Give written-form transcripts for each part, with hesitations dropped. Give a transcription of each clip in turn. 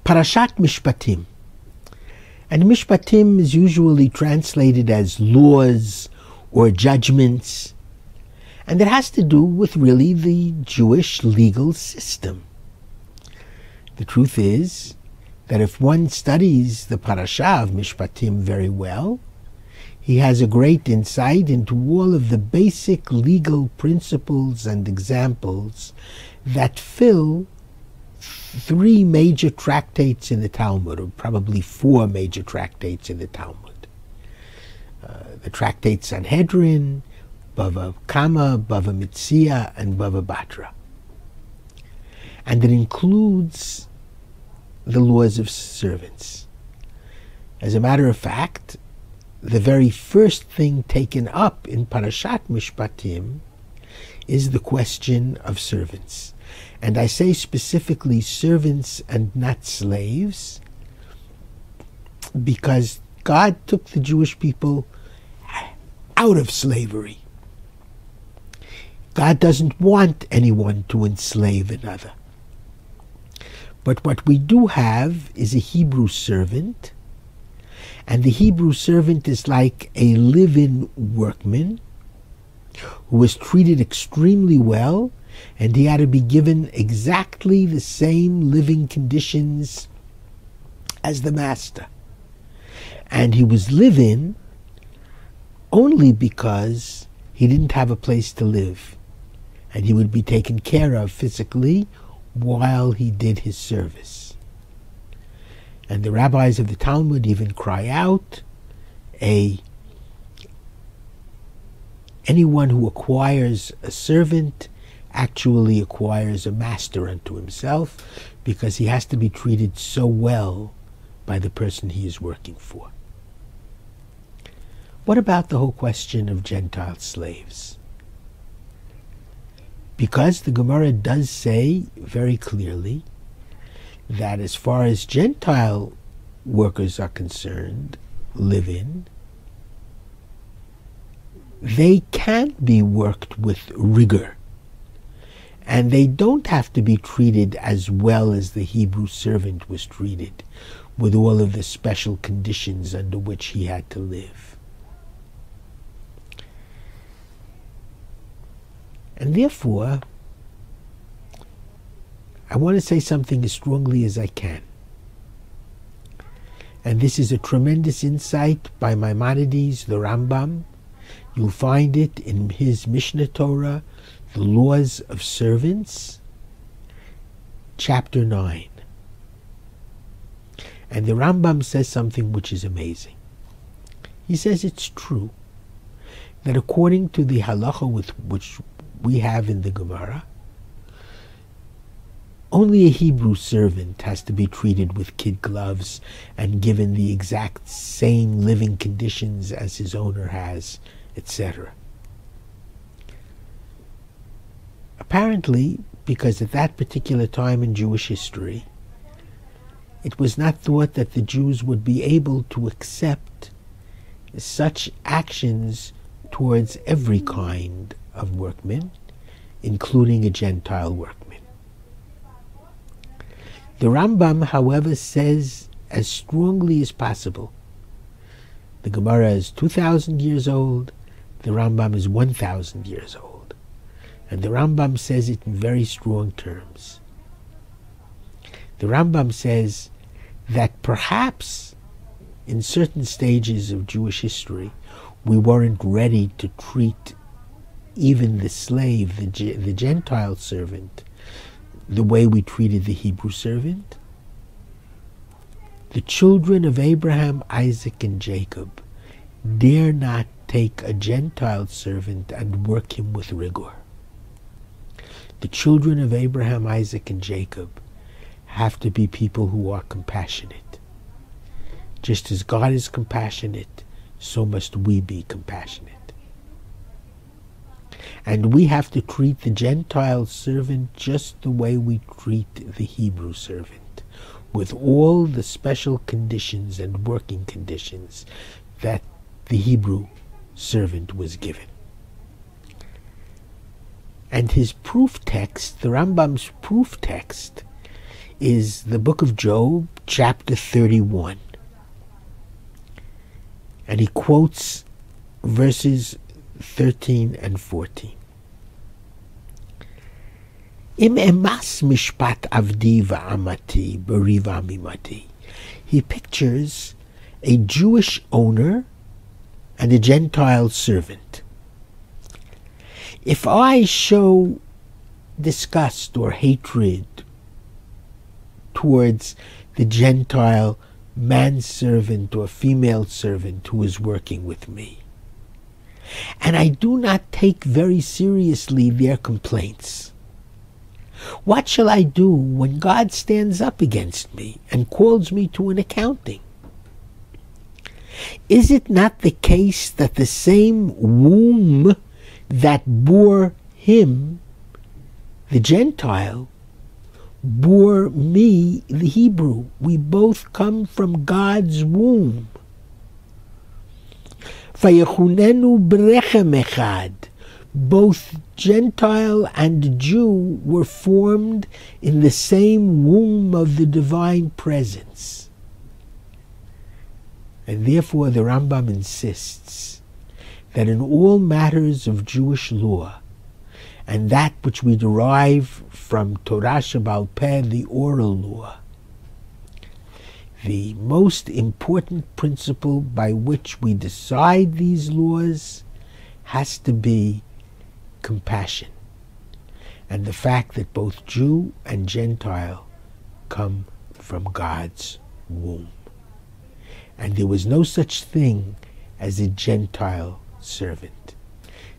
Parashat Mishpatim. And Mishpatim is usually translated as laws or judgments. And it has to do with really the Jewish legal system. The truth is that if one studies the parasha of Mishpatim very well, he has a great insight into all of the basic legal principles and examples that fill three major tractates in the Talmud, or probably four major tractates in the Talmud. The tractate Sanhedrin, Bava Kama, Bava Metzia, and Bava Batra. And it includes the laws of servants. As a matter of fact, the very first thing taken up in Parashat Mishpatim is the question of servants. And I say specifically servants and not slaves, because God took the Jewish people out of slavery. God doesn't want anyone to enslave another. But what we do have is a Hebrew servant, and the Hebrew servant is like a live-in workman who was treated extremely well, and he had to be given exactly the same living conditions as the master. And he was live-in only because he didn't have a place to live, and he would be taken care of physically while he did his service. And the rabbis of the Talmud even cry out, anyone who acquires a servant actually acquires a master unto himself, because he has to be treated so well by the person he is working for. What about the whole question of Gentile slaves? Because the Gemara does say very clearly that as far as Gentile workers are concerned, live-in, they can't be worked with rigor. And they don't have to be treated as well as the Hebrew servant was treated, with all of the special conditions under which he had to live. And therefore, I want to say something as strongly as I can. And this is a tremendous insight by Maimonides, the Rambam. You'll find it in his Mishnah Torah, The Laws of Servants, chapter 9. And the Rambam says something which is amazing. He says it's true that according to the halacha with which we have in the Gemara, only a Hebrew servant has to be treated with kid gloves and given the exact same living conditions as his owner has, etc. Apparently, because at that particular time in Jewish history, it was not thought that the Jews would be able to accept such actions towards every kind of workman, including a Gentile workman. The Rambam, however, says as strongly as possible. The Gemara is 2,000 years old, the Rambam is 1,000 years old. And the Rambam says it in very strong terms. The Rambam says that perhaps in certain stages of Jewish history, we weren't ready to treat even the slave, the Gentile servant, the way we treated the Hebrew servant. The children of Abraham, Isaac, and Jacob dare not take a Gentile servant and work him with rigor. The children of Abraham, Isaac, and Jacob have to be people who are compassionate. Just as God is compassionate, so must we be compassionate. And we have to treat the Gentile servant just the way we treat the Hebrew servant, with all the special conditions and working conditions that the Hebrew servant was given. And his proof text, the Rambam's proof text, is the book of Job, chapter 31. And he quotes verses 13 and 14. Im emas mishpat avdi va'amati beriva mimati. He pictures a Jewish owner and a Gentile servant. If I show disgust or hatred towards the Gentile manservant or female servant who is working with me, and I do not take very seriously their complaints, what shall I do when God stands up against me and calls me to an accounting? Is it not the case that the same womb that bore him, the Gentile, bore me, the Hebrew? We both come from God's womb. Vayechunenu brechem echad. Both Gentile and Jew were formed in the same womb of the divine presence. And therefore the Rambam insists that in all matters of Jewish law, and that which we derive from Torah Shebaal Peh, the oral law, the most important principle by which we decide these laws has to be compassion, and the fact that both Jew and Gentile come from God's womb. And there was no such thing as a Gentile servant.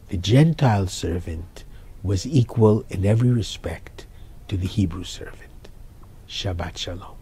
The Gentile servant was equal in every respect to the Hebrew servant. Shabbat Shalom.